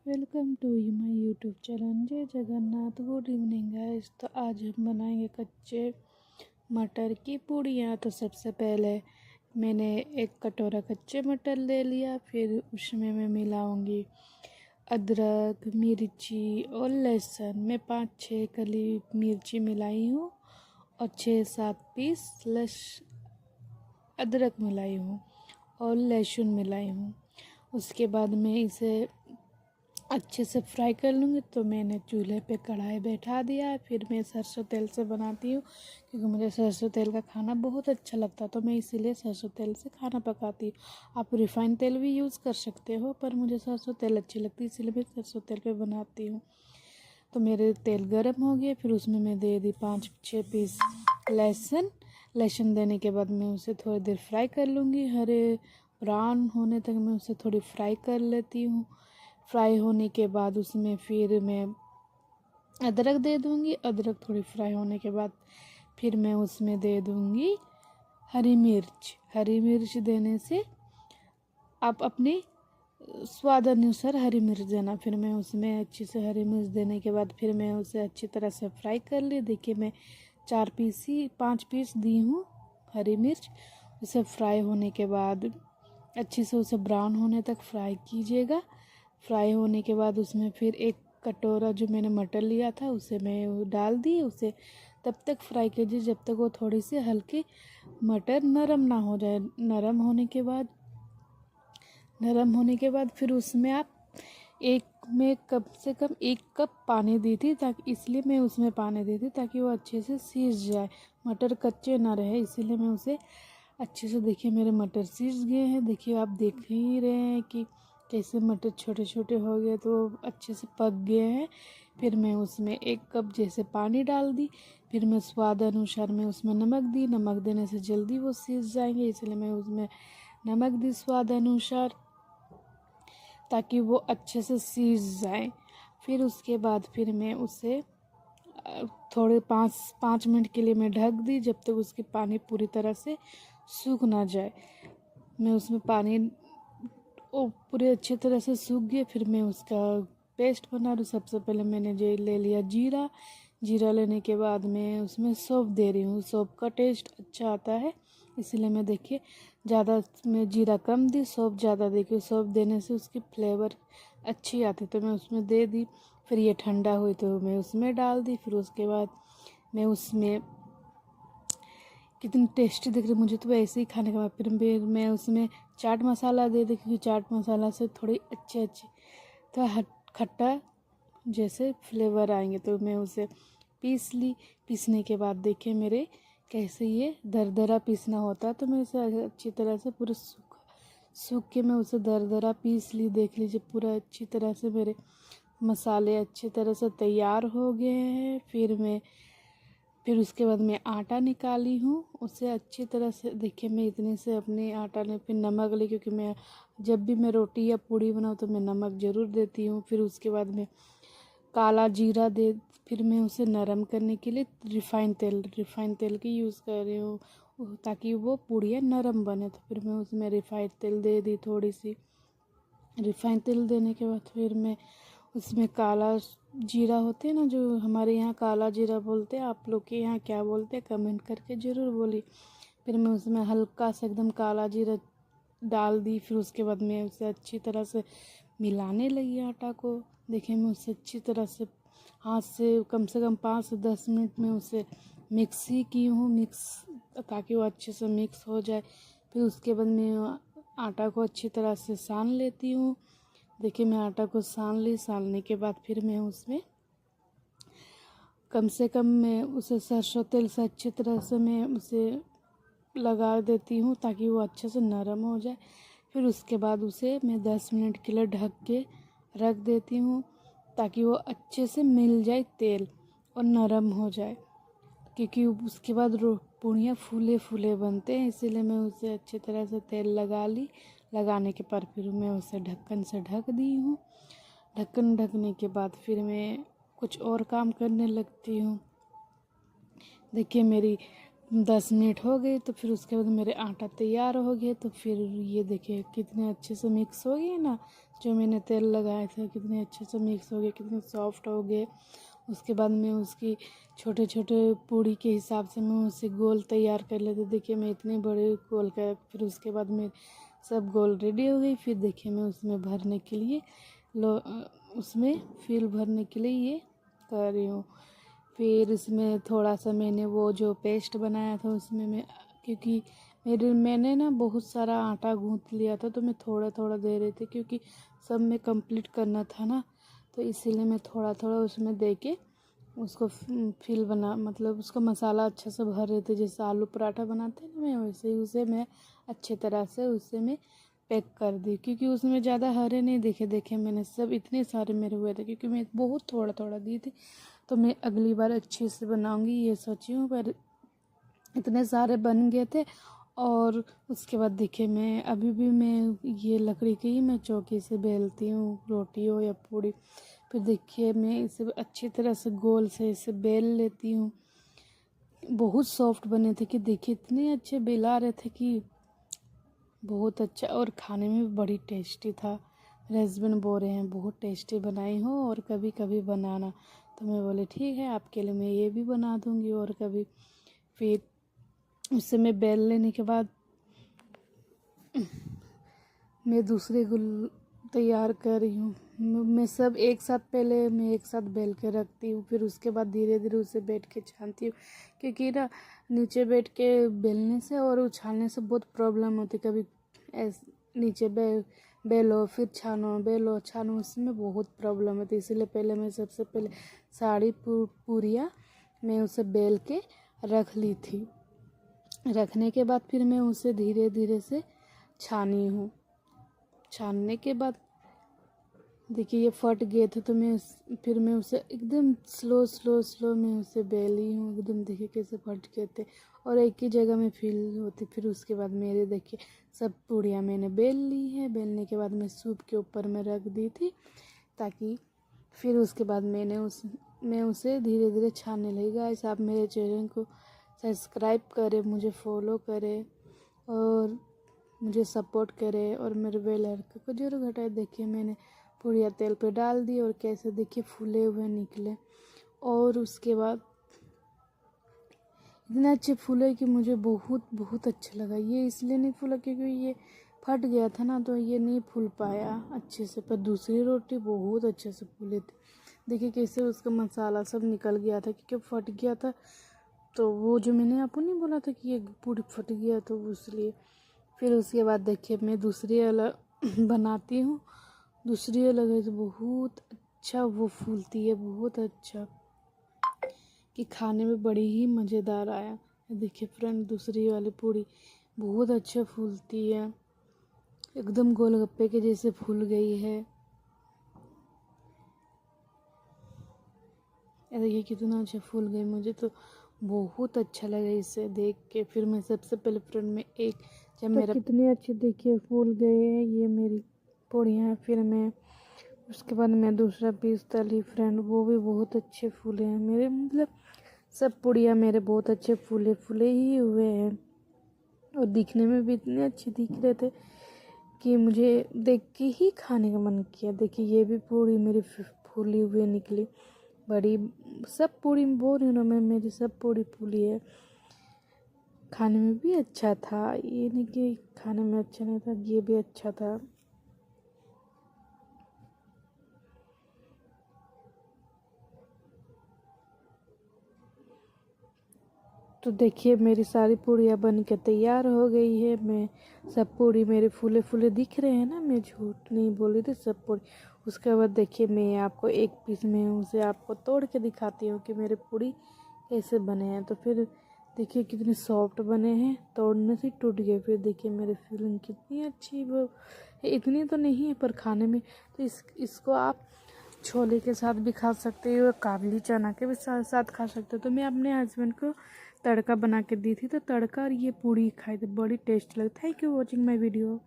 Welcome to my YouTube channel Jai Jagannath. Good evening guys. तो आज हम बनाएंगे कच्चे मटर की पूड़ियाँ। तो सबसे पहले मैंने एक कटोरा कच्चे मटर ले लिया, फिर उसमें मैं मिलाऊंगी अदरक, मिर्ची और लहसुन। मैं 5-6 कली मिर्ची मिलाई हूँ और 6-7 पीस अदरक मिलाई हूँ और लहसुन मिलाई हूँ। उसके बाद मैं इसे अच्छे से फ्राई कर लूँगी। तो मैंने चूल्हे पे कढ़ाई बैठा दिया है। फिर मैं सरसों तेल से बनाती हूँ क्योंकि मुझे सरसों तेल का खाना बहुत अच्छा लगता है, तो मैं इसीलिए सरसों तेल से खाना पकाती हूँ। आप रिफाइन तेल भी यूज़ कर सकते हो, पर मुझे सरसों तेल अच्छी लगती है इसीलिए मैं सरसों तेल पे बनाती हूँ। तो मेरे तेल गर्म हो गए, फिर उसमें मैं दे दी 5-6 पीस लहसुन देने के बाद मैं उसे थोड़ी देर फ्राई कर लूँगी। हरे ब्राउन होने तक मैं उसे थोड़ी फ्राई कर लेती हूँ। फ्राई होने के बाद उसमें फिर मैं अदरक दे दूँगी। अदरक थोड़ी फ्राई होने के बाद फिर मैं उसमें दे दूँगी हरी मिर्च देने से आप अपने स्वाद अनुसार हरी मिर्च देना। फिर मैं उसमें अच्छी से हरी मिर्च देने के बाद फिर मैं उसे अच्छी तरह से फ्राई कर ली। देखिए मैं 5 पीस दी हूँ हरी मिर्च। उसे फ्राई होने के बाद अच्छी से उसे ब्राउन होने तक फ्राई कीजिएगा। फ्राई होने के बाद उसमें फिर एक कटोरा जो मैंने मटर लिया था उसे मैं डाल दी। उसे तब तक फ्राई कीजिए जब तक वो थोड़ी सी हल्की मटर नरम ना हो जाए। नरम होने के बाद फिर उसमें आप मैं कम से कम 1 कप पानी दी थी, ताकि इसलिए मैं उसमें पानी दी थी ताकि वो अच्छे से सीज जाए, मटर कच्चे ना रहे, इसीलिए मैं उसे अच्छे से। देखिए मेरे मटर सीज गए हैं। देखिए आप देख ही रहे हैं कि कैसे मटर छोटे छोटे हो गए, तो अच्छे से पक गए हैं। फिर मैं उसमें 1 कप जैसे पानी डाल दी। फिर मैं स्वाद अनुसार मैं उसमें नमक दी। नमक देने से जल्दी वो सीज जाएंगे, इसलिए मैं उसमें नमक दी स्वाद अनुसार, ताकि वो अच्छे से सीज जाए। फिर उसके बाद फिर मैं उसे थोड़े 5 मिनट के लिए मैं ढक दी, जब तक उसकी पानी पूरी तरह से सूख ना जाए। मैं उसमें पानी वो पूरे अच्छे तरह से सूख गए। फिर मैं उसका पेस्ट बना रही हूँ। सबसे पहले मैंने जो ले लिया जीरा लेने के बाद मैं उसमें सौंफ दे रही हूँ। सौंफ का टेस्ट अच्छा आता है, इसलिए मैं देखिए ज़्यादा मैं जीरा कम दी, सौंफ ज़्यादा देखिए। सौंफ देने से उसकी फ्लेवर अच्छी आती, तो मैं उसमें दे दी। फिर ये ठंडा हुई तो मैं उसमें डाल दी। फिर उसके बाद मैं उसमें कितनी टेस्टी दिख रही मुझे तो ऐसे ही खाने के बाद फिर मैं उसमें चाट मसाला दे दी, क्योंकि चाट मसाला से थोड़ी अच्छे थोड़ा खट्टा जैसे फ्लेवर आएंगे। तो मैं उसे पीस ली। पीसने के बाद देखिए मेरे कैसे ये दरदरा पीसना होता है, तो मैं इसे अच्छी तरह से पूरे सूख के मैं उसे दरदरा पीस ली। देख लीजिए पूरा अच्छी तरह से मेरे मसाले अच्छी तरह से तैयार हो गए हैं। फिर उसके बाद मैं आटा निकाली हूँ, उसे अच्छी तरह से देखिए मैं इतने से अपने आटा ने फिर नमक ली, क्योंकि मैं जब भी मैं रोटी या पूड़ी बनाऊँ तो मैं नमक ज़रूर देती हूँ। फिर उसके बाद मैं काला जीरा फिर मैं उसे नरम करने के लिए रिफ़ाइन तेल की यूज़ कर रही हूँ, ताकि वो पूड़ियाँ नरम बने। तो फिर मैं उसमें रिफ़ाइन तेल दे दी थोड़ी सी। रिफ़ाइन तेल देने के बाद फिर मैं उसमें काला जीरा होते हैं ना, जो हमारे यहाँ काला जीरा बोलते हैं, आप लोग के यहाँ क्या बोलते हैं कमेंट करके ज़रूर बोलिए। फिर मैं उसमें हल्का सा एकदम काला जीरा डाल दी। फिर उसके बाद मैं उसे अच्छी तरह से मिलाने लगी आटा को। देखिए मैं उसे अच्छी तरह से हाथ से कम 5 से 10 मिनट में उसे मिक्स ही की हूँ, ताकि वो अच्छे से मिक्स हो जाए। फिर उसके बाद मैं आटा को अच्छी तरह से सान लेती हूँ। देखिए मैं आटा को सानने के बाद फिर मैं उसमें कम से कम मैं उसे सरसों तेल से अच्छी तरह से मैं उसे लगा देती हूँ, ताकि वो अच्छे से नरम हो जाए। फिर उसके बाद उसे मैं 10 मिनट के लिए ढक के रख देती हूँ, ताकि वो अच्छे से मिल जाए तेल और नरम हो जाए, क्योंकि उसके बाद पूड़ियाँ फूले फूले बनते हैं। इसीलिए मैं उसे अच्छी तरह से तेल लगाने के बाद फिर मैं उसे ढक्कन से ढक दी हूँ। ढक्कन ढकने के बाद फिर मैं कुछ और काम करने लगती हूँ। देखिए मेरी 10 मिनट हो गए तो फिर उसके बाद मेरे आटा तैयार हो गए। तो फिर ये देखिए कितने अच्छे से मिक्स हो गए ना, जो मैंने तेल लगाया था कितने अच्छे से मिक्स हो गए, कितने सॉफ्ट हो गए। उसके बाद मैं उसकी छोटे छोटे पूड़ी के हिसाब से मैं उसे गोल तैयार कर लेती। देखिए मैं इतने बड़े गोल कर, फिर उसके बाद मैं सब गोल रेडी हो गई। फिर देखिए मैं उसमें भरने के लिए उसमें फिल भरने के लिए ये कर रही हूँ। फिर इसमें थोड़ा सा मैंने वो जो पेस्ट बनाया था उसमें मैं, क्योंकि मैंने ना बहुत सारा आटा गूँथ लिया था तो मैं थोड़ा थोड़ा दे रही थी, क्योंकि सब में कंप्लीट करना था ना, तो इसीलिए मैं थोड़ा थोड़ा उसमें दे के उसको फिल बना, मतलब उसका मसाला अच्छा से भर रहे थे। जैसे आलू पराठा बनाते हैं ना, मैं वैसे ही उसे मैं अच्छे तरह से उसे मैं पैक कर दी, क्योंकि उसमें ज़्यादा हरे नहीं देखे मैंने, सब इतने सारे मेरे हुए थे, क्योंकि मैं बहुत थोड़ा थोड़ा दी थी। तो मैं अगली बार अच्छे से बनाऊंगी ये सोची हूँ, पर इतने सारे बन गए थे। और उसके बाद देखिए मैं अभी भी मैं ये लकड़ी की ही मैं चौकी से बेलती हूँ, रोटी हो या पूड़ी। फिर देखिए मैं इसे अच्छी तरह से गोल से इसे बेल लेती हूँ। बहुत सॉफ्ट बने थे कि देखिए इतने अच्छे बेला रहे थे कि बहुत अच्छा, और खाने में भी बड़ी टेस्टी था। मेरे हस्बैंड बोल रहे हैं बहुत टेस्टी बनाई हो और कभी कभी बनाना, तो मैं बोले ठीक है आपके लिए मैं ये भी बना दूँगी और कभी। फिर उससे मैं बेल लेने के बाद मैं दूसरे गुल तैयार कर रही हूँ। मैं सब एक साथ, पहले मैं एक साथ बेल के रखती हूँ, फिर उसके बाद धीरे धीरे उसे बैठ के छानती हूँ, क्योंकि ना नीचे बैठ के बेलने से और उछालने से बहुत प्रॉब्लम होती। कभी नीचे बेलो फिर छानो, बेलो छानो, उसमें बहुत प्रॉब्लम होती। इसीलिए पहले मैं सबसे पहले सारी पूरियाँ मैं उसे बेल के रख ली थी। रखने के बाद फिर मैं उसे धीरे धीरे से छानी हूँ। छानने के बाद देखिए ये फट गए थे, तो फिर मैं उसे एकदम स्लो मैं उसे बेली हूँ एकदम। देखिए कैसे फट गए थे और एक ही जगह में फील होती। फिर उसके बाद मेरे देखिए सब पूड़ियाँ मैंने बेल ली है। बेलने के बाद मैं सूप के ऊपर में रख दी थी, ताकि फिर उसके बाद मैं उसे धीरे धीरे छानने लगी। गाइस आप मेरे चैनल को सब्सक्राइब करें, मुझे फॉलो करें और मुझे सपोर्ट करे और मेरे बेल आइकन को जरूर घटाए। देखिए मैंने पूड़ियाँ तेल पे डाल दी और कैसे देखिए फूले हुए निकले। और उसके बाद इतने अच्छे फूले कि मुझे बहुत बहुत अच्छा लगा। ये इसलिए नहीं फूला क्योंकि ये फट गया था ना, तो ये नहीं फूल पाया अच्छे से, पर दूसरी रोटी बहुत अच्छे से फूले थे। देखिए कैसे उसका मसाला सब निकल गया था, क्योंकि फट गया था। तो वो जो मैंने आपको नहीं बोला था कि ये पूरी फट गया, तो इसलिए। फिर उसके बाद देखिए मैं दूसरी अलग बनाती हूँ। दूसरी अलग है तो बहुत अच्छा वो फूलती है, बहुत अच्छा, कि खाने में बड़ी ही मज़ेदार आया। देखिए फ्रेंड दूसरी वाली पूड़ी बहुत अच्छा फूलती है, एकदम गोलगप्पे के जैसे फूल गई है। देखिए कितना अच्छा फूल गई, मुझे तो बहुत अच्छा लगा इसे देख के। फिर मैं सबसे पहले फ्रेंड में एक जब मेरा कितने अच्छे देखिए फूल गए हैं ये मेरी पूड़ियाँ। फिर मैं उसके बाद मैं दूसरा पीस तली फ्रेंड, वो भी बहुत अच्छे फूले हैं मेरे, मतलब सब पूड़ियाँ मेरे बहुत अच्छे फूले फूले ही हुए हैं और दिखने में भी इतने अच्छे दिख रहे थे कि मुझे देख के ही खाने का मन किया। देखिए ये भी पूड़ी मेरी फूली हुई निकली बड़ी। सब पूड़ी बोल रही हूँ ना मैं, मेरी सब पूड़ी फूली है। खाने में भी अच्छा था, ये नहीं कि खाने में अच्छा नहीं था, ये भी अच्छा था। तो देखिए मेरी सारी पूड़ियाँ बन के तैयार हो गई है। मैं सब पूड़ी मेरे फूले फूले दिख रहे हैं ना, मैं झूठ नहीं बोली थी सब पूड़ी। उसके बाद देखिए मैं आपको एक पीस में उसे आपको तोड़ के दिखाती हूँ कि मेरे पूड़ी कैसे बने हैं। तो फिर देखिए कितने सॉफ्ट बने हैं, तोड़ने से टूट गए। फिर देखिए मेरी फीलिंग कितनी अच्छी, वो इतनी तो नहीं है पर खाने में तो इसको आप छोले के साथ भी खा सकते हो, काबली चना के भी साथ खा सकते हो। तो मैं अपने हस्बैंड को तड़का बना के दी थी, तो तड़का और ये पूड़ी खाई थी, बड़ी टेस्ट लगी। Thank you watching my video.